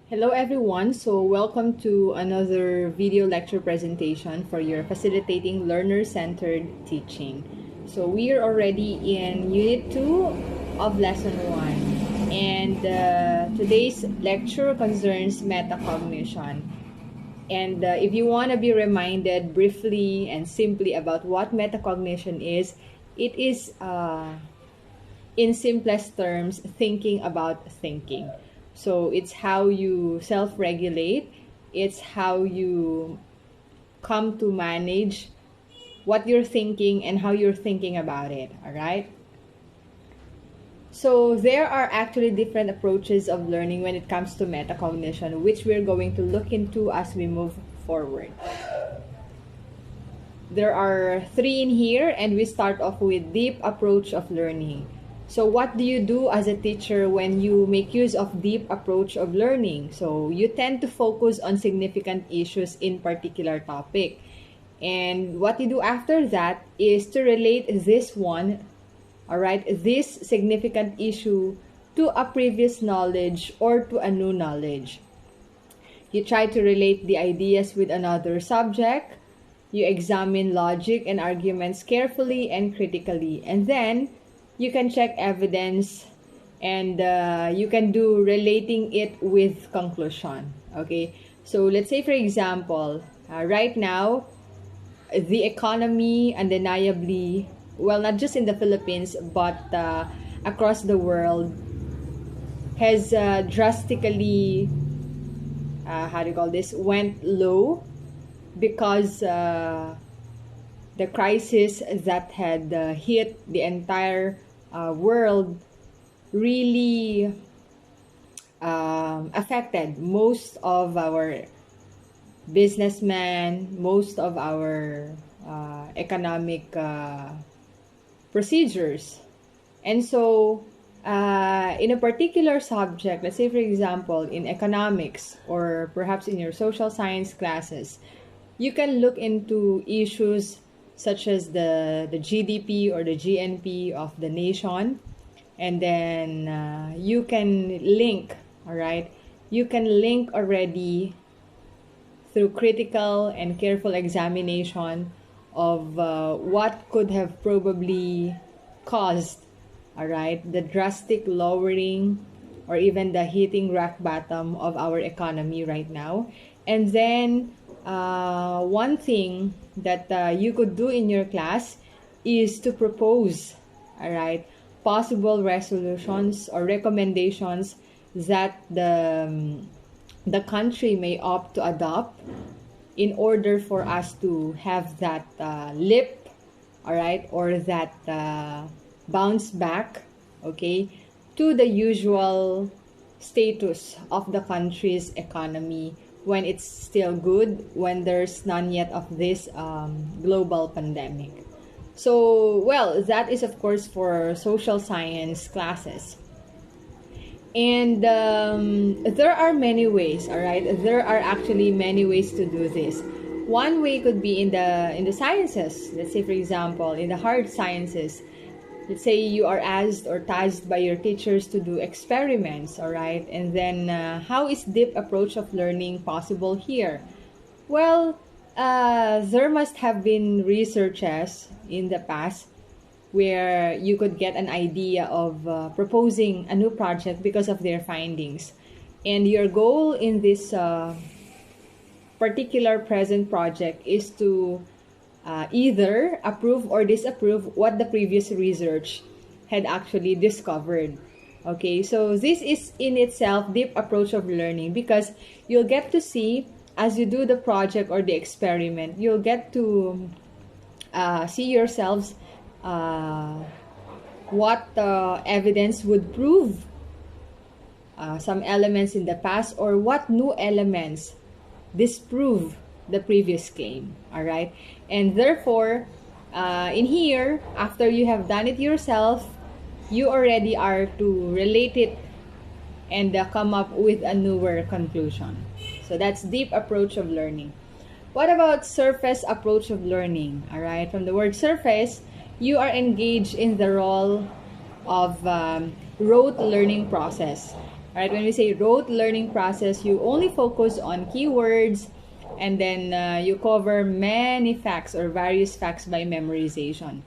Hello everyone, so welcome to another video lecture presentation for your facilitating learner-centered teaching. So we are already in Unit 2 of Lesson 1 and today's lecture concerns metacognition. And if you want to be reminded briefly and simply about what metacognition is, it is in simplest terms, thinking about thinking. So it's how you self-regulate, it's how you come to manage what you're thinking and how you're thinking about it, all right? So there are actually different approaches of learning when it comes to metacognition, which we're going to look into as we move forward. There are 3 in here, and we start off with deep approach of learning. So what do you do as a teacher when you make use of deep approach of learning? So you tend to focus on significant issues in particular topic. And what you do after that is to relate this one, all right, this significant issue to a previous knowledge or to a new knowledge. You try to relate the ideas with another subject. You examine logic and arguments carefully and critically. And then you can check evidence and you can do relating it with conclusion. Okay, so let's say for example, right now the economy undeniably, well, not just in the Philippines but across the world, has drastically went low because the crisis that had hit the entire world really affected most of our businessmen, most of our economic procedures. And so in a particular subject, let's say for example in economics or perhaps in your social science classes, you can look into issues such as the GDP or the GNP of the nation, and then you can link, all right, you can link already through critical and careful examination of what could have probably caused, all right, the drastic lowering or even the hitting rock bottom of our economy right now. And then one thing that you could do in your class is to propose, all right, possible resolutions or recommendations that the country may opt to adopt in order for us to have that leap, all right, or that bounce back, okay, to the usual status of the country's economy when it's still good, when there's none yet of this global pandemic. So, well, that is of course for social science classes. And there are many ways, all right? There are actually many ways to do this. One way could be in the sciences. Let's say, for example, in the hard sciences, let's say you are asked or tasked by your teachers to do experiments, all right? And then how is deep approach of learning possible here? Well, there must have been researches in the past where you could get an idea of proposing a new project because of their findings. And your goal in this particular present project is to either approve or disapprove what the previous research had actually discovered. Okay, so this is in itself deep approach of learning, because you'll get to see as you do the project or the experiment, you'll get to see yourselves what evidence would prove some elements in the past, or what new elements disprove the previous claim, all right? And therefore, in here, after you have done it yourself, you already are to relate it and come up with a newer conclusion. So that's deep approach of learning. What about surface approach of learning? All right, from the word surface, you are engaged in the role of rote learning process. All right, when we say rote learning process, you only focus on keywords, and then you cover many facts or various facts by memorization.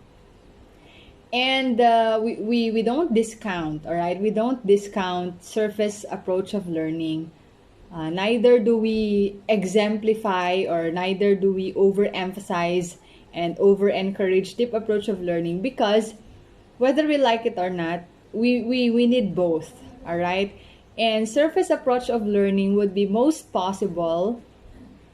And we don't discount, all right? We don't discount surface approach of learning. Neither do we exemplify, or neither do we overemphasize and over-encourage deep approach of learning, because whether we like it or not, we need both, all right? And surface approach of learning would be most possible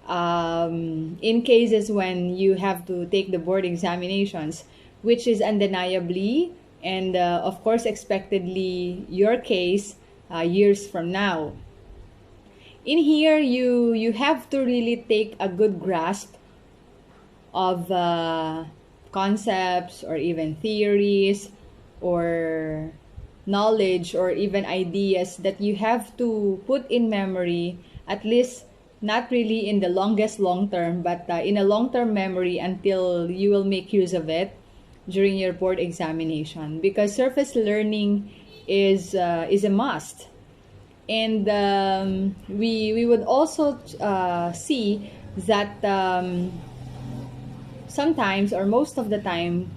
in cases when you have to take the board examinations, which is undeniably and of course expectedly your case years from now. In here, you have to really take a good grasp of concepts or even theories or knowledge or even ideas that you have to put in memory, at least not really in the longest long term, but in a long-term memory until you will make use of it during your board examination, because surface learning is a must. And we would also see that sometimes, or most of the time,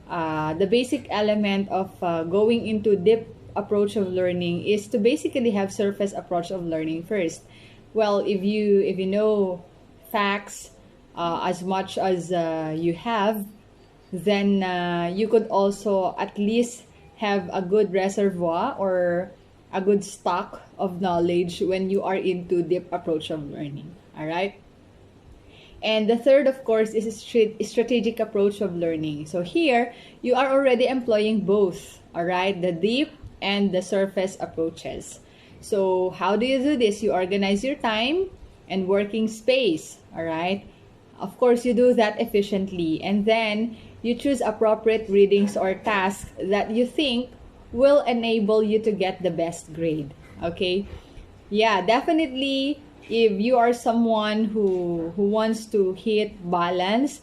the basic element of going into deep approach of learning is to basically have surface approach of learning first. Well, if you know facts as much as you have, then you could also at least have a good reservoir or a good stock of knowledge when you are into deep approach of learning. All right. And the third, of course, is a strategic approach of learning. So here, you are already employing both, all right, the deep and the surface approaches. So how do you do this? You organize your time and working space, all right? Of course, you do that efficiently. And then you choose appropriate readings or tasks that you think will enable you to get the best grade, okay? Yeah, definitely. If you are someone who wants to hit balance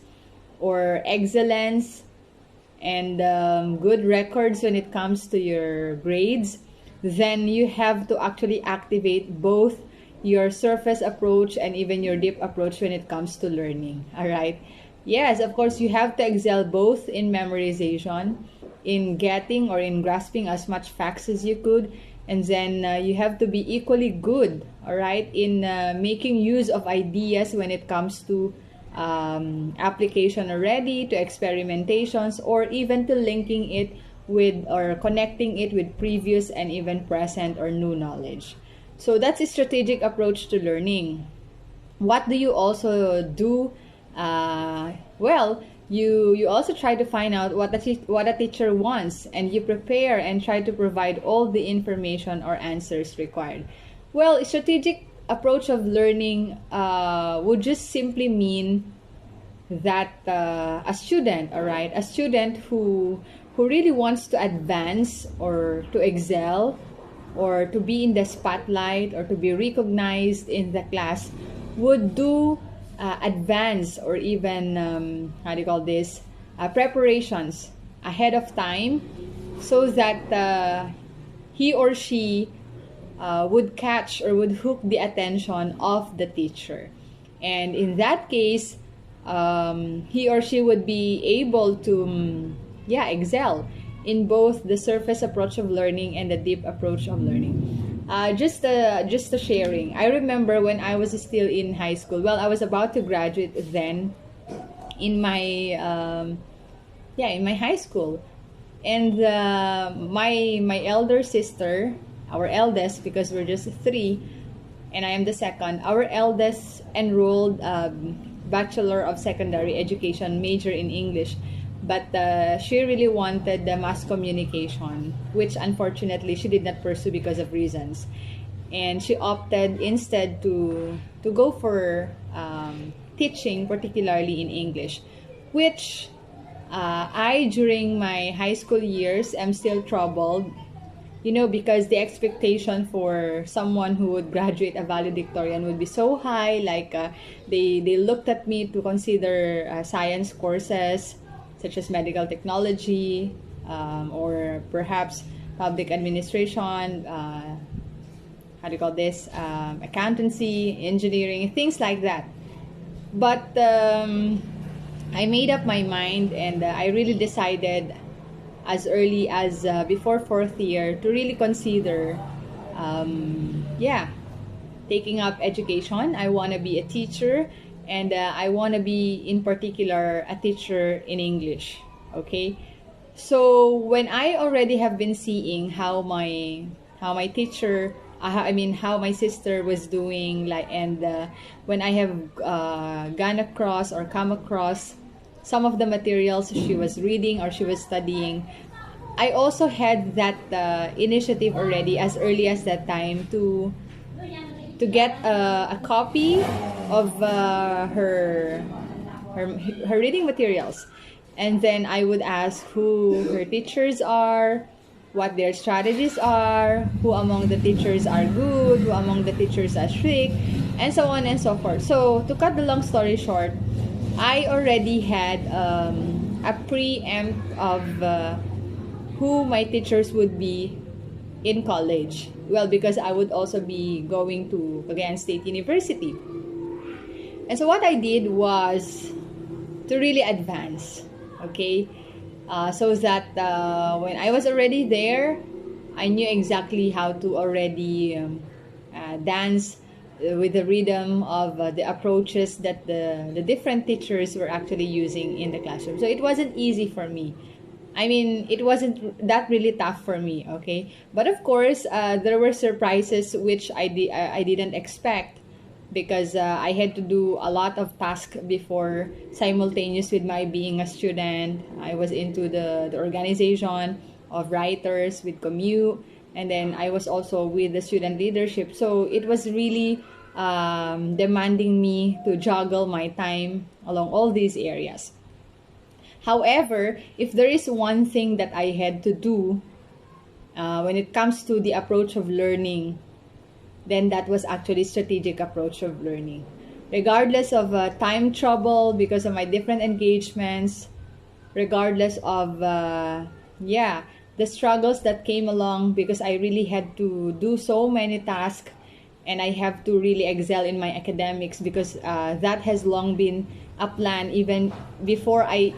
or excellence and good records when it comes to your grades, then you have to actually activate both your surface approach and even your deep approach when it comes to learning. All right. Yes, of course, you have to excel both in memorization, in getting or in grasping as much facts as you could, and then you have to be equally good, all right, in making use of ideas when it comes to application already, to experimentations, or even to linking it with or connecting it with previous and even present or new knowledge. So that's a strategic approach to learning. What do you also do? Well, you also try to find out what a teacher wants, and you prepare and try to provide all the information or answers required. Well, a strategic approach of learning would just simply mean that a student, all right, a student who really wants to advance or to excel or to be in the spotlight or to be recognized in the class would do advance or even how do you call this, preparations ahead of time, so that he or she would catch or would hook the attention of the teacher. And in that case, he or she would be able to excel in both the surface approach of learning and the deep approach of learning. Just a sharing. I remember when I was still in high school. Well, I was about to graduate then in my in my high school, and my elder sister, our eldest, because we're just three, and I am the second. Our eldest enrolled Bachelor of Secondary Education major in English. But she really wanted the mass communication, which unfortunately she did not pursue because of reasons. And she opted instead to go for teaching, particularly in English, which I, during my high school years, am still troubled, because the expectation for someone who would graduate a valedictorian would be so high. Like they looked at me to consider science courses, such as medical technology, or perhaps public administration, how do you call this, accountancy, engineering, things like that. But I made up my mind, and I really decided as early as before 4th year to really consider taking up education. I want to be a teacher, and I want to be in particular a teacher in English. Okay, so when I already have been seeing how my teacher, how my sister was doing, like, and when I have gone across or come across some of the materials she was reading or she was studying, I also had that initiative already as early as that time to get a copy of her reading materials, and then I would ask who her teachers are, what their strategies are, who among the teachers are good, who among the teachers are strict, and so on and so forth. So to cut the long story short, I already had a preempt of who my teachers would be in college. Well, because I would also be going to Cagayan State University. And so what I did was to really advance, okay? So that when I was already there, I knew exactly how to already dance with the rhythm of the approaches that the different teachers were actually using in the classroom. So it wasn't easy for me. I mean, it wasn't that really tough for me, okay? But of course, there were surprises which I didn't expect, because I had to do a lot of tasks before, simultaneous with my being a student. I was into the organization of writers with Commute, and then I was also with the student leadership. So it was really demanding me to juggle my time along all these areas. However, if there is one thing that I had to do when it comes to the approach of learning, then that was actually strategic approach of learning. Regardless of time trouble because of my different engagements, regardless of the struggles that came along because I really had to do so many tasks, and I have to really excel in my academics, because that has long been a plan even before I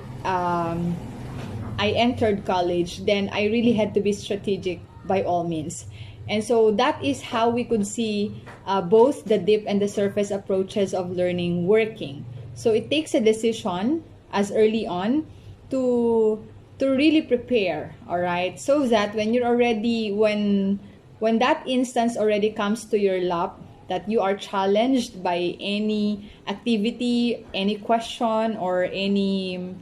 entered college. Then I really had to be strategic by all means. And so that is how we could see both the deep and the surface approaches of learning working. So it takes a decision as early on to really prepare, all right? So that when you're already, when that instance already comes to your lap, that you are challenged by any activity, any question, or any,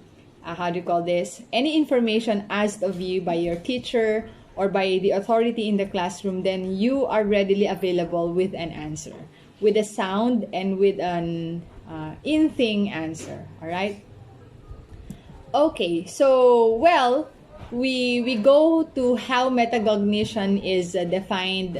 any information asked of you by your teacher or by the authority in the classroom, then you are readily available with an answer, with a sound and with an in-thing answer, all right? Okay, so, well, we go to how metacognition is defined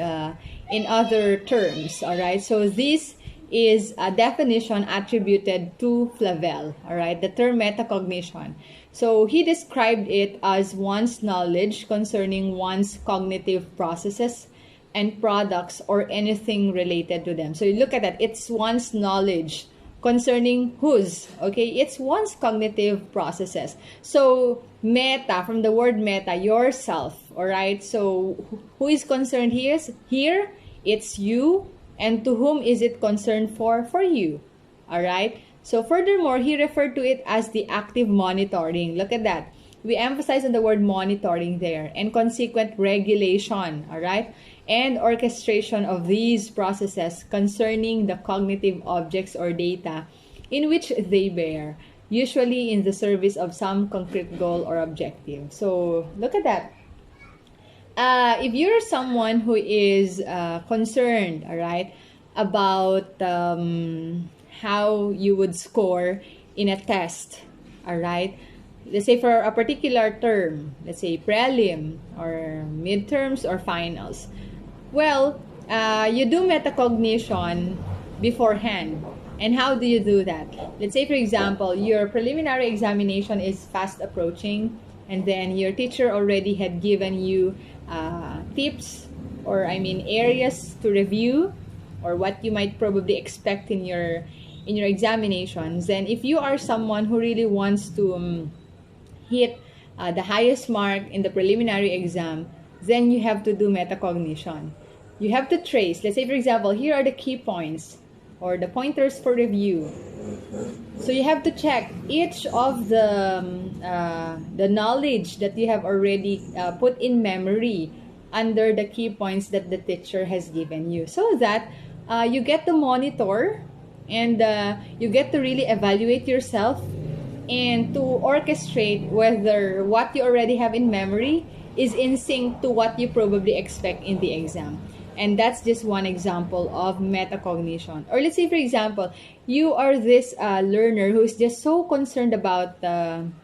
in other terms, all right? So this is a definition attributed to Flavel, all right? The term metacognition. So he described it as one's knowledge concerning one's cognitive processes and products or anything related to them. So you look at that, it's one's knowledge concerning whose, okay? It's one's cognitive processes. So meta, from the word meta, yourself, all right? So who is concerned here? Here, it's you. And to whom is it concerned for? For you, all right? So furthermore, he referred to it as the active monitoring. Look at that. We emphasize on the word monitoring there, and consequent regulation, all right? And orchestration of these processes concerning the cognitive objects or data in which they bear, usually in the service of some concrete goal or objective. So look at that. If you're someone who is concerned, all right, about how you would score in a test, all right, let's say for a particular term, let's say prelim or midterms or finals, well, you do metacognition beforehand. And how do you do that? Let's say, for example, your preliminary examination is fast approaching. and then your teacher already had given you tips, or I mean areas to review, or what you might probably expect in your examinations. Then if you are someone who really wants to hit the highest mark in the preliminary exam, then you have to do metacognition. You have to trace, let's say for example, here are the key points or the pointers for review. So you have to check each of the knowledge that you have already put in memory under the key points that the teacher has given you, so that you get to monitor and you get to really evaluate yourself and to orchestrate whether what you already have in memory is in sync to what you probably expect in the exam. And that's just one example of metacognition. Or let's say, for example, you are this learner who's just so concerned about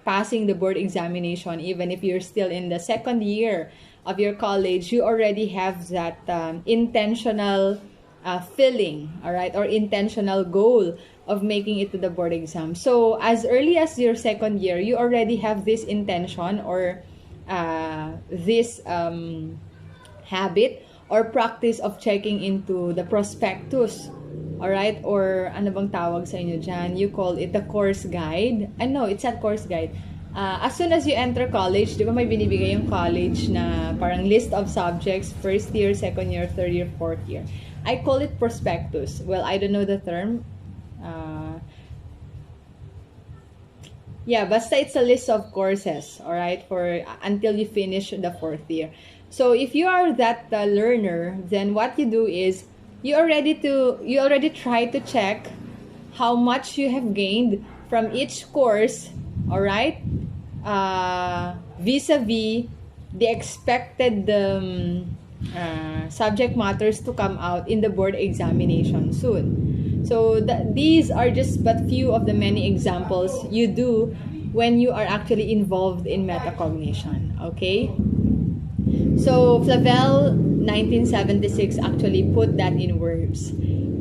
passing the board examination, even if you're still in the second year of your college. You already have that intentional feeling, all right, or intentional goal of making it to the board exam. So as early as your second year, you already have this intention or this habit or practice of checking into the prospectus, all right, or ano bang tawag sa inyo dyan? You call it the course guide. No, it's not course guide. As soon as you enter college, di ba may binibigay yung college na parang list of subjects, first year, second year, third year, fourth year. I call it prospectus. Well, I don't know the term. Yeah, basta it's a list of courses, all right, for until you finish the fourth year. So if you are that learner, then what you do is you already try to check how much you have gained from each course, all right, vis-a-vis the expected subject matters to come out in the board examination soon. So these are just but few of the many examples you do when you are actually involved in metacognition, okay? So Flavel 1976 actually put that in words.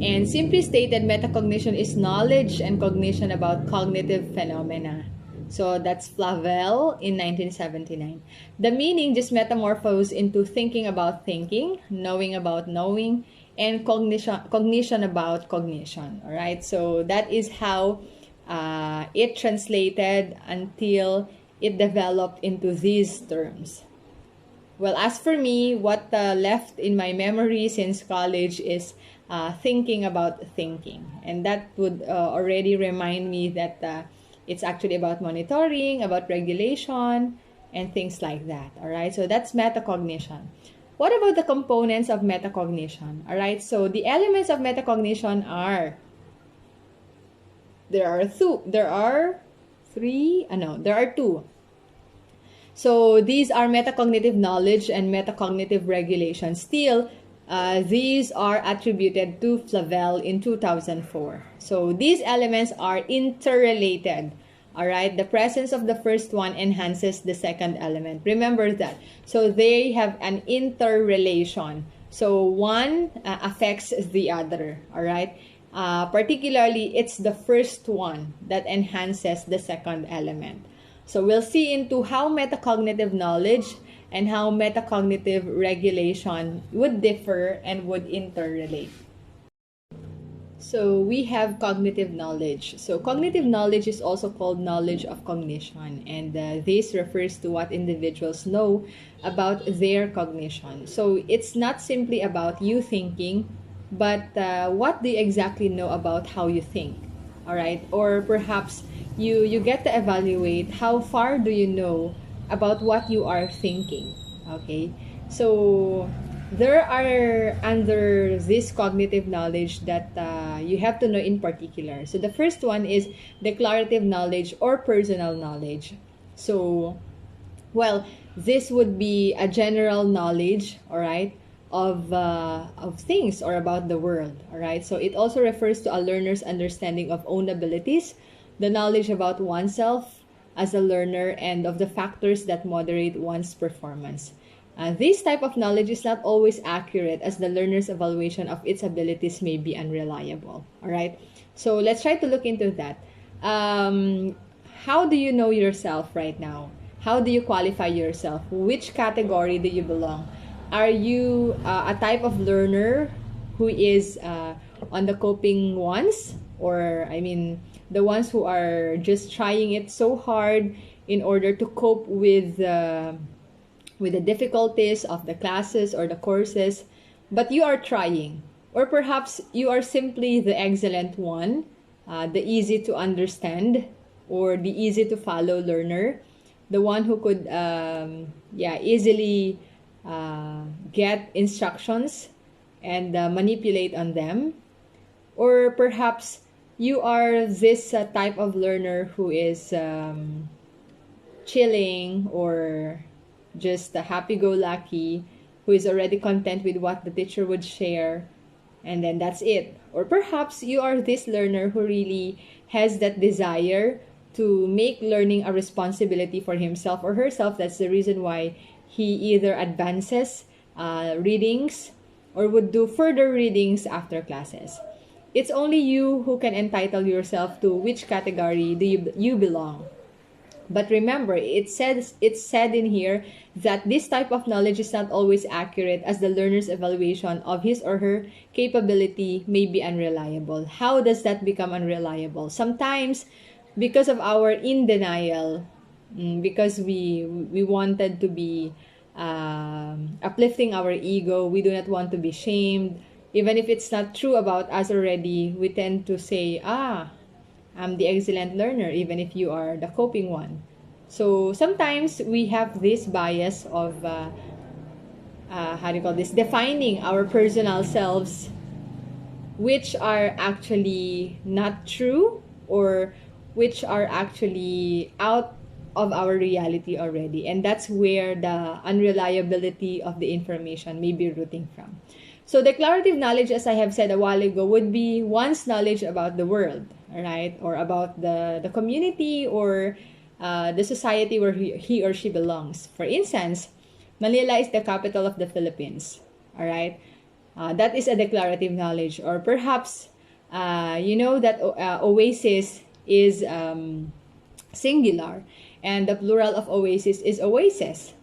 And simply stated, metacognition is knowledge and cognition about cognitive phenomena. So that's Flavel in 1979. The meaning just metamorphosed into thinking about thinking, knowing about knowing, and cognition about cognition. All right. So that is how it translated until it developed into these terms. Well, as for me, what left in my memory since college is thinking about thinking. And that would already remind me that it's actually about monitoring, about regulation, and things like that. All right, so that's metacognition. What about the components of metacognition? All right, so the elements of metacognition are, there are two. So these are metacognitive knowledge and metacognitive regulation. Still, these are attributed to Flavel in 2004. So these elements are interrelated. All right, the presence of the first one enhances the second element. Remember that. So they have an interrelation. So one affects the other. All right. Particularly, it's the first one that enhances the second element. So we'll see into how metacognitive knowledge and how metacognitive regulation would differ and would interrelate. So we have cognitive knowledge. So cognitive knowledge is also called knowledge of cognition, and this refers to what individuals know about their cognition. So it's not simply about you thinking, but what do you exactly know about how you think, all right? Or perhaps you get to evaluate how far do you know about what you are thinking, okay? So there are under this cognitive knowledge that you have to know in particular. So the first one is declarative knowledge or personal knowledge. So, well, this would be a general knowledge, all right, of things or about the world, all right? So it also refers to a learner's understanding of own abilities, the knowledge about oneself as a learner, and of the factors that moderate one's performance. This type of knowledge is not always accurate, as the learner's evaluation of its abilities may be unreliable. All right, so let's try to look into that. How do you know yourself right now? How do you qualify yourself? Which category do you belong? Are you a type of learner who is on the coping ones, or I mean the ones who are just trying it so hard in order to cope with the difficulties of the classes or the courses, but you are trying? Or perhaps you are simply the excellent one, the easy to understand or the easy to follow learner, the one who could easily get instructions and manipulate on them. Or perhaps you are this type of learner who is chilling, or just a happy-go-lucky, who is already content with what the teacher would share, and then that's it. Or perhaps you are this learner who really has that desire to make learning a responsibility for himself or herself. That's the reason why he either advances readings or would do further readings after classes. It's only you who can entitle yourself to which category do you belong. But remember, it's said in here that this type of knowledge is not always accurate, as the learner's evaluation of his or her capability may be unreliable. How does that become unreliable? Sometimes because of our in denial, because we wanted to be uplifting our ego, we do not want to be shamed. Even if it's not true about us already, we tend to say, I'm the excellent learner, even if you are the coping one. So sometimes we have this bias of, defining our personal selves, which are actually not true, or which are actually out of our reality already. And that's where the unreliability of the information may be rooting from. So declarative knowledge, as I have said a while ago, would be one's knowledge about the world, right? Or about the community, or the society where he or she belongs. For instance, Manila is the capital of the Philippines, all right? That is a declarative knowledge. Or perhaps, you know that oasis is singular, and the plural of oasis is oasis,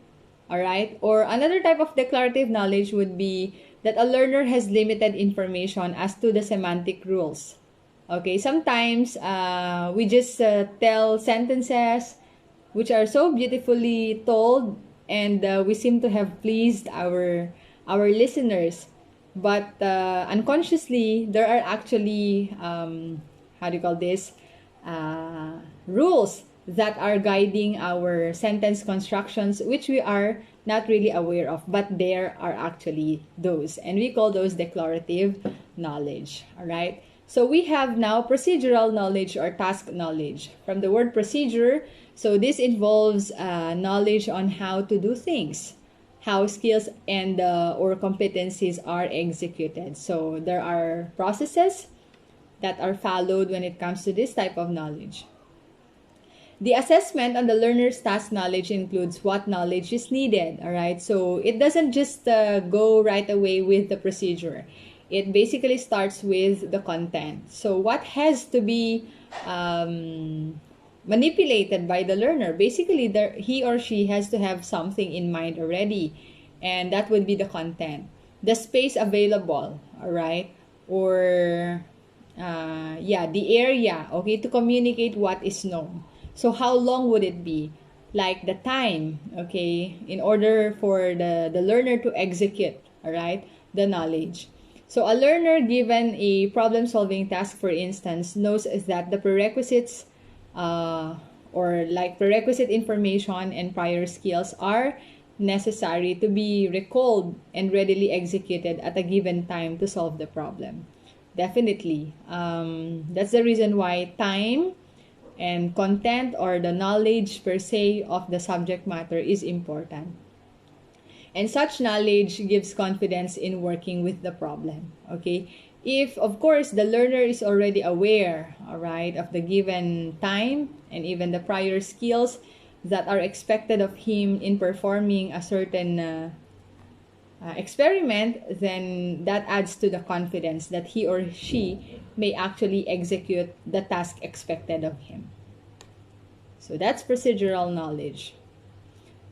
all right? Or another type of declarative knowledge would be that a learner has limited information as to the semantic rules. Okay, sometimes we just tell sentences which are so beautifully told, and we seem to have pleased our listeners, but unconsciously there are actually rules that are guiding our sentence constructions, which we are not really aware of, but there are actually those, and we call those declarative knowledge. All right, so we have now procedural knowledge or task knowledge, from the word procedure. So this involves knowledge on how to do things, how skills and or competencies are executed. So there are processes that are followed when it comes to this type of knowledge. The assessment on the learner's task knowledge includes what knowledge is needed, all right? So it doesn't just go right away with the procedure. It basically starts with the content. So what has to be manipulated by the learner? Basically, he or she has to have something in mind already, and that would be the content. The space available, all right? Or, the area, okay, to communicate what is known. So how long would it be? Like the time, okay, in order for the learner to execute, all right, the knowledge. So a learner given a problem-solving task, for instance, knows that the prerequisites or like prerequisite information and prior skills are necessary to be recalled and readily executed at a given time to solve the problem. Definitely. That's the reason why time and content, or the knowledge per se of the subject matter, is important. And such knowledge gives confidence in working with the problem, okay? If, of course, the learner is already aware, all right, of the given time and even the prior skills that are expected of him in performing a certain experiment, then that adds to the confidence that he or she may actually execute the task expected of him. So that's procedural knowledge.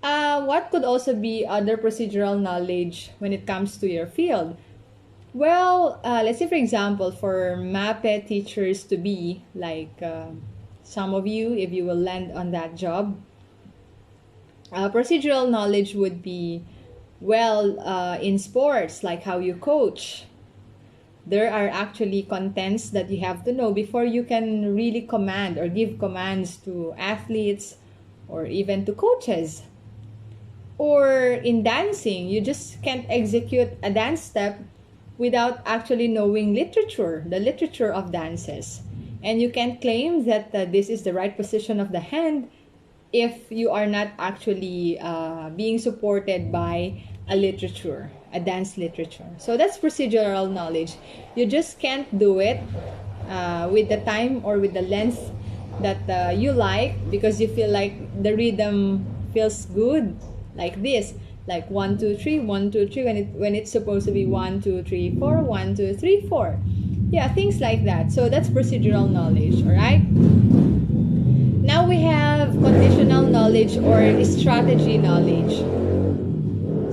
What could also be other procedural knowledge when it comes to your field? Well, let's say, for example, for MAPE teachers to be, like some of you, if you will land on that job, procedural knowledge would be, well, in sports, like how you coach. There are actually contents that you have to know before you can really command or give commands to athletes or even to coaches. Or in dancing, you just can't execute a dance step without actually knowing literature, the literature of dances. And you can't claim that this is the right position of the hand if you are not actually being supported by a literature, a dance literature. So that's procedural knowledge. You just can't do it with the time or with the length that you like, because you feel like the rhythm feels good, like this, like 1 2 3 1 2 3, when it's supposed to be 1 2 3 4 1 2 3 4. Yeah, things like that. So that's procedural knowledge. All right, now we have conditional knowledge or strategy knowledge.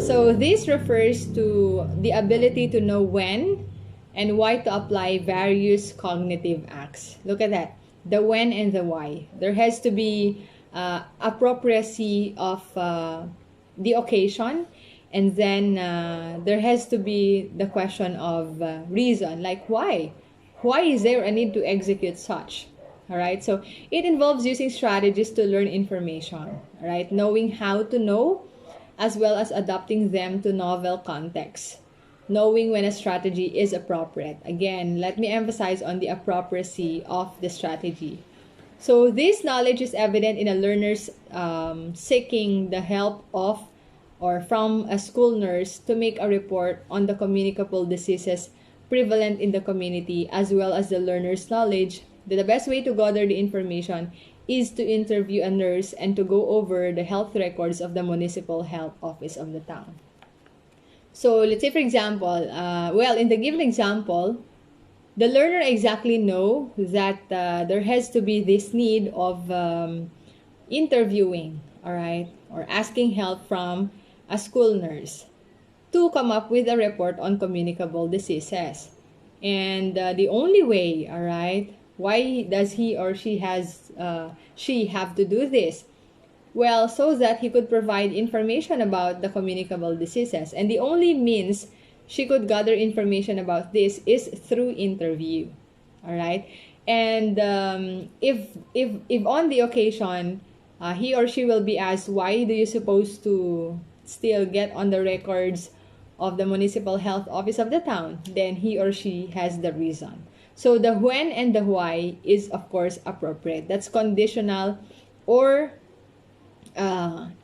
So this refers to the ability to know when and why to apply various cognitive acts. Look at that, the when and the why. There has to be appropriacy of the occasion, and then there has to be the question of reason, like why is there a need to execute such. All right, so it involves using strategies to learn information, all right, knowing how to know, as well as adapting them to novel contexts, knowing when a strategy is appropriate. Again, let me emphasize on the appropriacy of the strategy. So this knowledge is evident in a learner's seeking the help of or from a school nurse to make a report on the communicable diseases prevalent in the community, as well as the learner's knowledge that the best way to gather the information is to interview a nurse and to go over the health records of the municipal health office of the town. So let's say, for example, well, in the given example, the learner exactly know that there has to be this need of interviewing, all right, or asking help from a school nurse to come up with a report on communicable diseases. And the only way, all right, why does he or she have to do this? Well, so that he could provide information about the communicable diseases. And the only means she could gather information about this is through interview. All right. And if on the occasion he or she will be asked, why do you suppose to still get on the records of the municipal health office of the town, then he or she has the reason. So the when and the why is, of course, appropriate. That's conditional or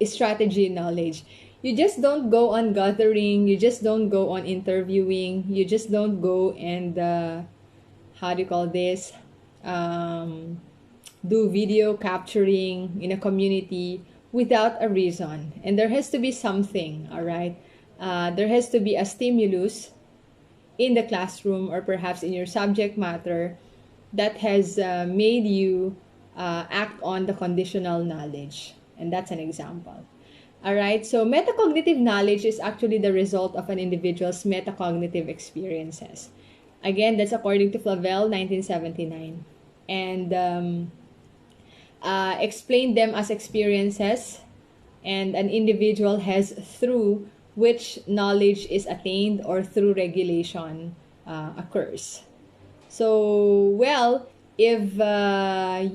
strategy knowledge. You just don't go on gathering, you just don't go on interviewing, you just don't go and how do you call this, do video capturing in a community without a reason. And there has to be something, all right? There has to be a stimulus in the classroom or perhaps in your subject matter that has made you act on the conditional knowledge. And that's an example. All right, so metacognitive knowledge is actually the result of an individual's metacognitive experiences. Again, that's according to Flavel, 1979. And explained them as experiences and an individual has through which knowledge is attained or through regulation occurs. So, well, if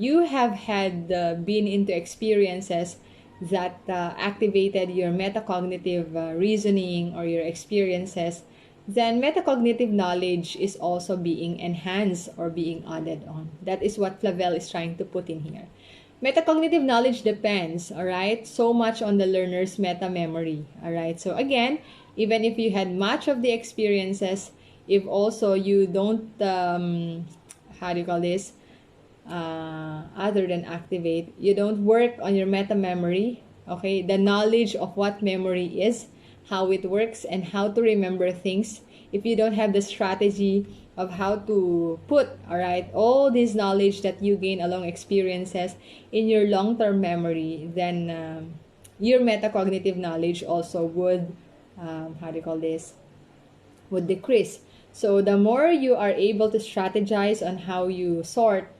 you have had been into experiences that activated your metacognitive reasoning or your experiences, then metacognitive knowledge is also being enhanced or being added on. That is what Flavel is trying to put in here. Metacognitive knowledge depends, all right, so much on the learner's meta memory, all right. So again, even if you had much of the experiences, if also you don't, how do you call this, other than activate, you don't work on your meta memory, okay, the knowledge of what memory is, how it works, and how to remember things. If you don't have the strategy of how to put, all right, all this knowledge that you gain along experiences in your long-term memory, then your metacognitive knowledge also would, how do you call this, would decrease. So the more you are able to strategize on how you sort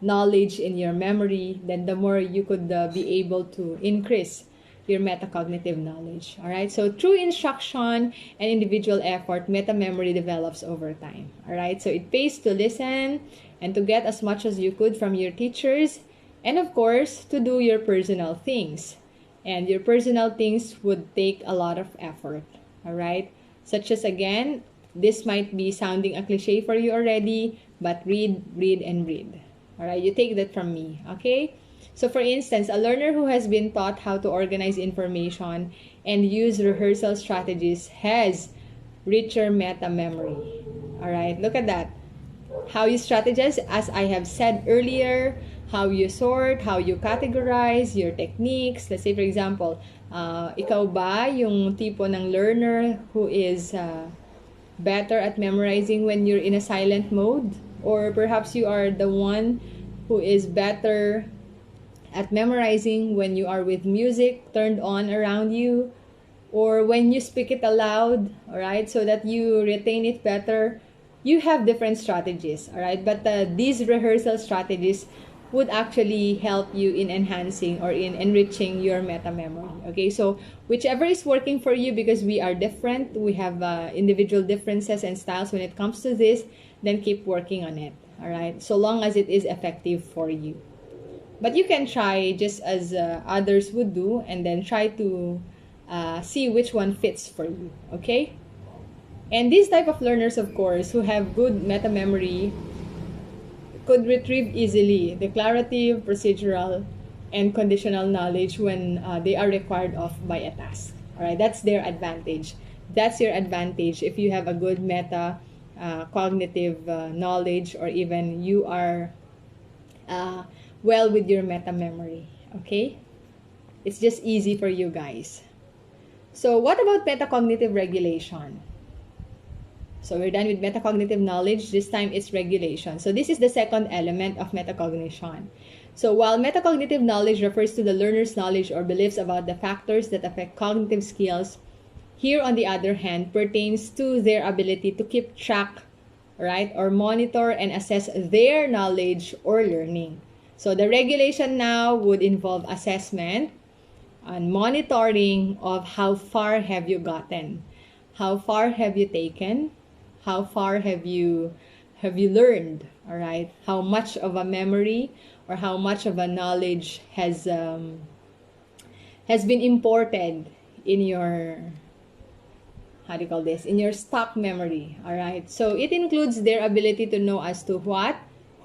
knowledge in your memory, then the more you could be able to increase your metacognitive knowledge. All right. So through instruction and individual effort, meta memory develops over time. All right. So it pays to listen and to get as much as you could from your teachers, and of course to do your personal things. And your personal things would take a lot of effort. All right. Such as, again, this might be sounding a cliche for you already, but read, read, and read. All right, you take that from me, okay? So for instance, a learner who has been taught how to organize information and use rehearsal strategies has richer meta memory. All right, look at that. How you strategize, as I have said earlier, how you sort, how you categorize, your techniques. Let's say, for example, ikaw ba yung tipo ng learner who is better at memorizing when you're in a silent mode? Or perhaps you are the one who is better at memorizing when you are with music turned on around you, or when you speak it aloud, all right, so that you retain it better. You have different strategies, all right, but these rehearsal strategies would actually help you in enhancing or in enriching your meta memory. Okay, so whichever is working for you, because we are different, we have individual differences and styles when it comes to this, then keep working on it. All right, so long as it is effective for you. But you can try just as others would do, and then try to see which one fits for you. Okay, and these type of learners, of course, who have good meta memory could retrieve easily declarative, procedural, and conditional knowledge when they are required of by a task. All right, that's their advantage. That's your advantage if you have a good meta cognitive knowledge, or even you are well with your meta memory. Okay, it's just easy for you guys. So what about metacognitive regulation? So we're done with metacognitive knowledge. This time it's regulation. So this is the second element of metacognition. So while metacognitive knowledge refers to the learner's knowledge or beliefs about the factors that affect cognitive skills, here on the other hand pertains to their ability to keep track, right, or monitor and assess their knowledge or learning. So the regulation now would involve assessment and monitoring of how far have you gotten, how far have you taken, how far have you learned, all right? How much of a memory or how much of a knowledge has been imported in your, how do you call this, in your stock memory, all right? So it includes their ability to know as to what,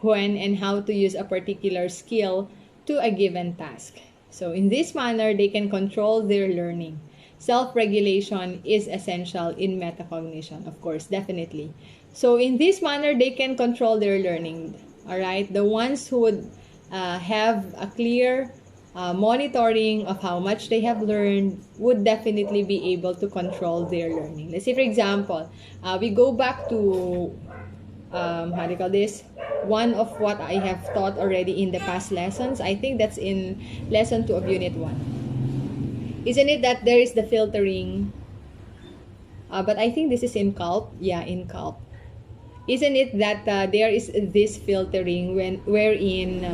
when, and how to use a particular skill to a given task. So in this manner, they can control their learning. Self-regulation is essential in metacognition, of course, definitely. So in this manner, they can control their learning, all right? The ones who would have a clear monitoring of how much they have learned would definitely be able to control their learning. Let's say, for example, we go back to, how do you call this? One of what I have taught already in the past lessons. I think that's in lesson 2 of unit 1. Isn't it that there is the filtering? But I think this is in CULP. Yeah, in CULP. Isn't it that there is this filtering wherein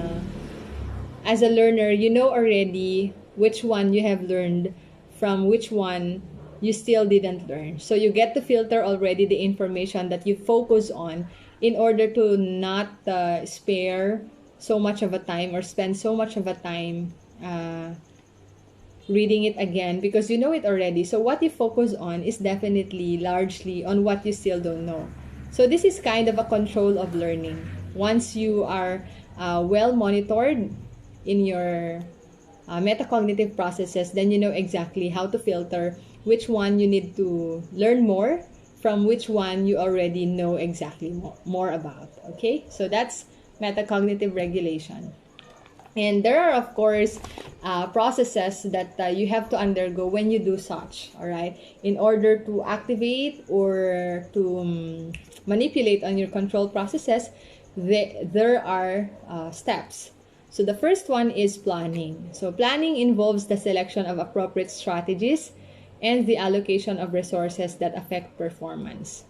as a learner, you know already which one you have learned from which one you still didn't learn. So you get to filter already the information that you focus on in order to not spare so much of a time or spend so much of a time reading it again, because you know it already. So what you focus on is definitely largely on what you still don't know. So this is kind of a control of learning. Once you are well monitored in your metacognitive processes, then you know exactly how to filter which one you need to learn more from which one you already know exactly more about. Okay, so that's metacognitive regulation. And there are, of course, processes that you have to undergo when you do such, all right, in order to activate or to manipulate on your control processes. There are steps. So the first one is planning. So planning involves the selection of appropriate strategies and the allocation of resources that affect performance.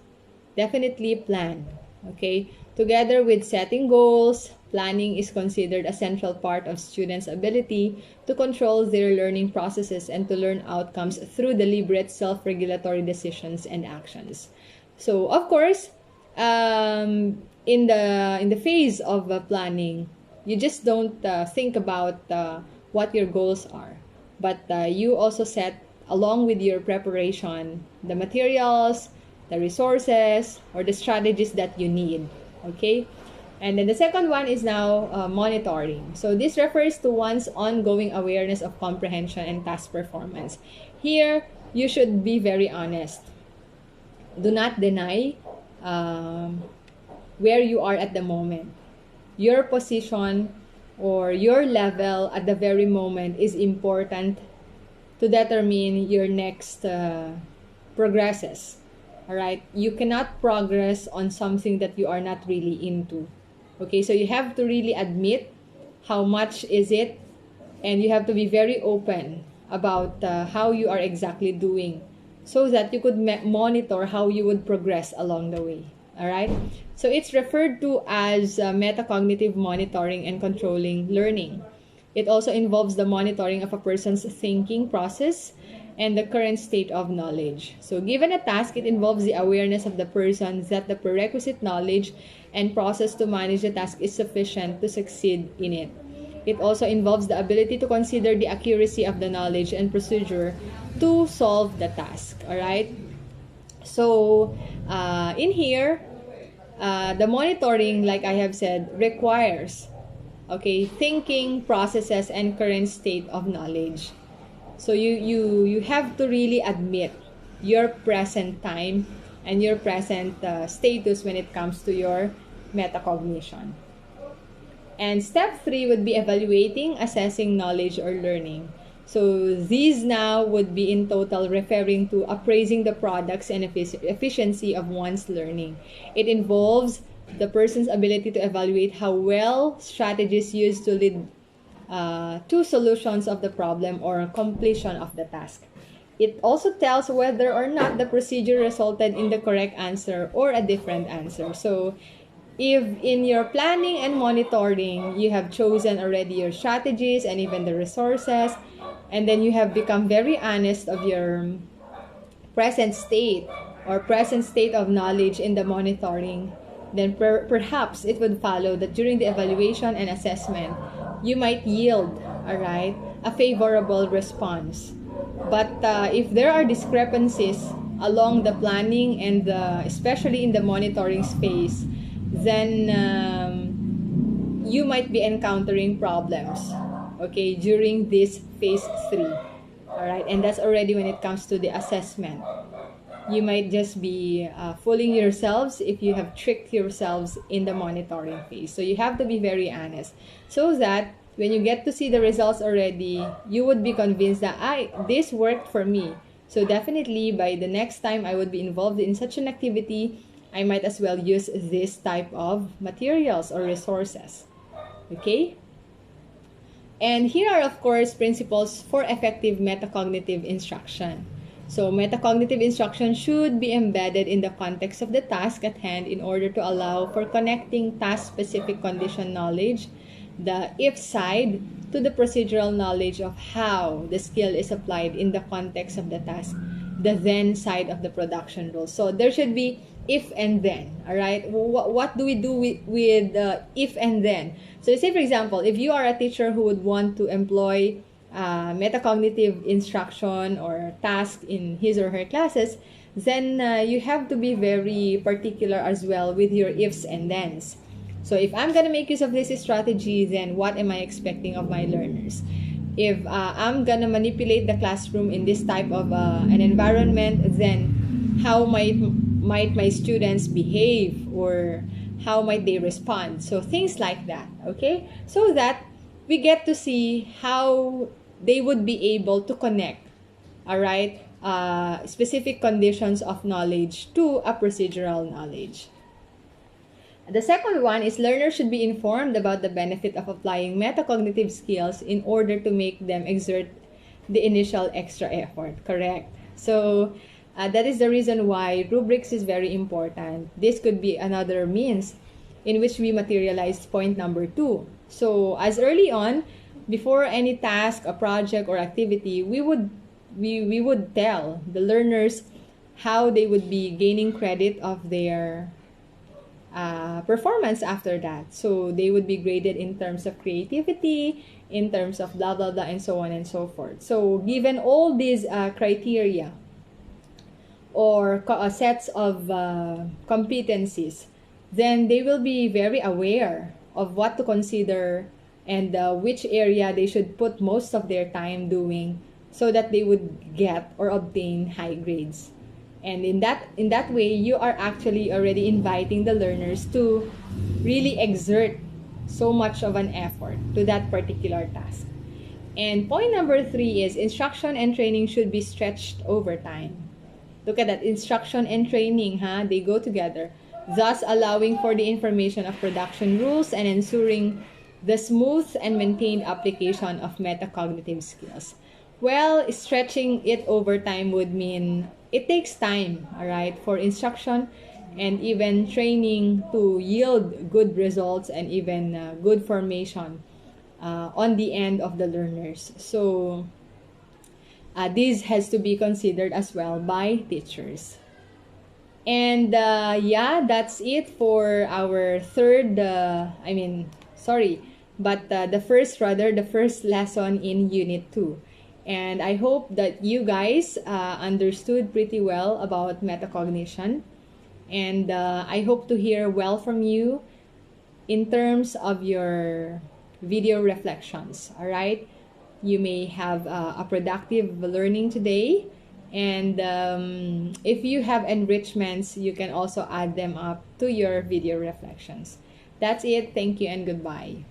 Definitely plan, okay? Together with setting goals, planning is considered a central part of students' ability to control their learning processes and to learn outcomes through deliberate self-regulatory decisions and actions. So, of course, in the phase of planning, you just don't think about what your goals are, but you also set, along with your preparation, the materials, the resources, or the strategies that you need. Okay? And then the second one is now monitoring. So this refers to one's ongoing awareness of comprehension and task performance. Here, you should be very honest. Do not deny where you are at the moment. Your position or your level at the very moment is important to determine your next progresses. All right? You cannot progress on something that you are not really into. Okay? So you have to really admit how much is it, and you have to be very open about how you are exactly doing, so that you could monitor how you would progress along the way. All right? So it's referred to as metacognitive monitoring and controlling learning. It also involves the monitoring of a person's thinking process and the current state of knowledge. So given a task, it involves the awareness of the person that the prerequisite knowledge and process to manage the task is sufficient to succeed in it. It also involves the ability to consider the accuracy of the knowledge and procedure to solve the task. All right? So in here, the monitoring, like I have said, requires thinking, processes, and current state of knowledge. So you have to really admit your present time and your present status when it comes to your metacognition. And step 3 would be evaluating, assessing knowledge or learning. So these now would be in total referring to appraising the products and efficiency of one's learning. It involves the person's ability to evaluate how well strategies used to lead to solutions of the problem or completion of the task. It also tells whether or not the procedure resulted in the correct answer or a different answer. So if in your planning and monitoring, you have chosen already your strategies and even the resources, and then you have become very honest of your present state or present state of knowledge in the monitoring, then perhaps it would follow that during the evaluation and assessment, you might yield, a favorable response. But if there are discrepancies along the planning and especially in the monitoring space, then you might be encountering problems, during this phase 3. All right, and that's already when it comes to the assessment. You might just be fooling yourselves if you have tricked yourselves in the monitoring phase. So you have to be very honest, so that when you get to see the results already, you would be convinced that this worked for me. So definitely by the next time I would be involved in such an activity, I might as well use this type of materials or resources. Okay? And here are, of course, principles for effective metacognitive instruction. So metacognitive instruction should be embedded in the context of the task at hand in order to allow for connecting task-specific condition knowledge, the if side, to the procedural knowledge of how the skill is applied in the context of the task, the then side of the production rule. So there should be if and then, all right? What do we do with if and then? So say, for example, if you are a teacher who would want to employ metacognitive instruction or task in his or her classes, then you have to be very particular as well with your ifs and thens. So if I'm going to make use of this strategy, then what am I expecting of my learners? If I'm going to manipulate the classroom in this type of an environment, then how might my students behave, or how might they respond? So things like that, okay? So that we get to see how they would be able to connect, all right, specific conditions of knowledge to a procedural knowledge. The second one is learners should be informed about the benefit of applying metacognitive skills in order to make them exert the initial extra effort. Correct. So that is the reason why rubrics is very important. This could be another means in which we materialize point number 2. So as early on, before any task, a project, or activity, we would tell the learners how they would be gaining credit of their performance after that. So they would be graded in terms of creativity, in terms of blah blah blah, and so on and so forth. So given all these criteria or sets of competencies, then they will be very aware of what to consider and which area they should put most of their time doing so that they would get or obtain high grades. And in that way, you are actually already inviting the learners to really exert so much of an effort to that particular task. And point number 3 is instruction and training should be stretched over time. Look at that, instruction and training, they go together, thus allowing for the information of production rules and ensuring the smooth and maintained application of metacognitive skills. Well, stretching it over time would mean it takes time, all right, for instruction and even training to yield good results and even good formation on the end of the learners. So this has to be considered as well by teachers. And yeah, that's it for our third, the first lesson in Unit 2. And I hope that you guys understood pretty well about metacognition. And I hope to hear well from you in terms of your video reflections. All right? You may have a productive learning today. And if you have enrichments, you can also add them up to your video reflections. That's it. Thank you and goodbye.